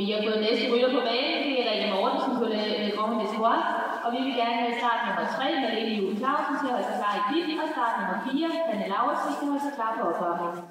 vi har fået næste rytter på banen, det er Rikke Mortensen på Le Grand Espoir, og vi vil gerne have start nummer 3 med Lene Juhl Clausen til at holde sig klar i pit, og start nummer 4, Hanne Lauritsen, til at holde sig klar på opvarmning.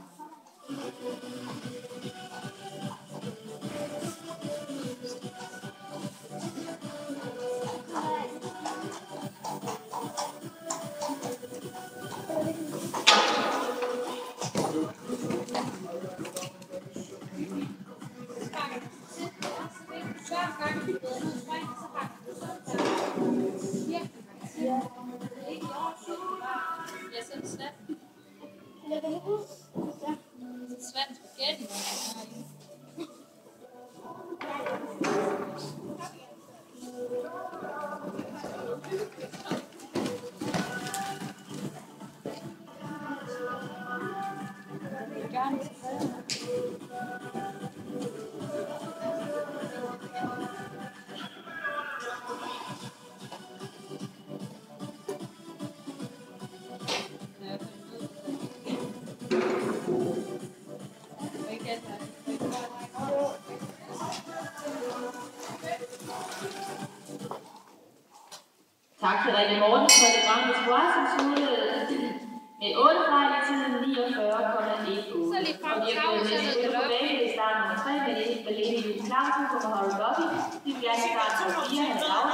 Tak til Rikke Mortensen og Le Grand Espoir, som sluttede med 8 fejl i tiden 49,18. Og vi har fået næste rytter på banen i start nummer 3 med Lene Juhl Clausen på Harald Lobby. Vi vil gerne starte nummer 4, Hanne Lauritsen.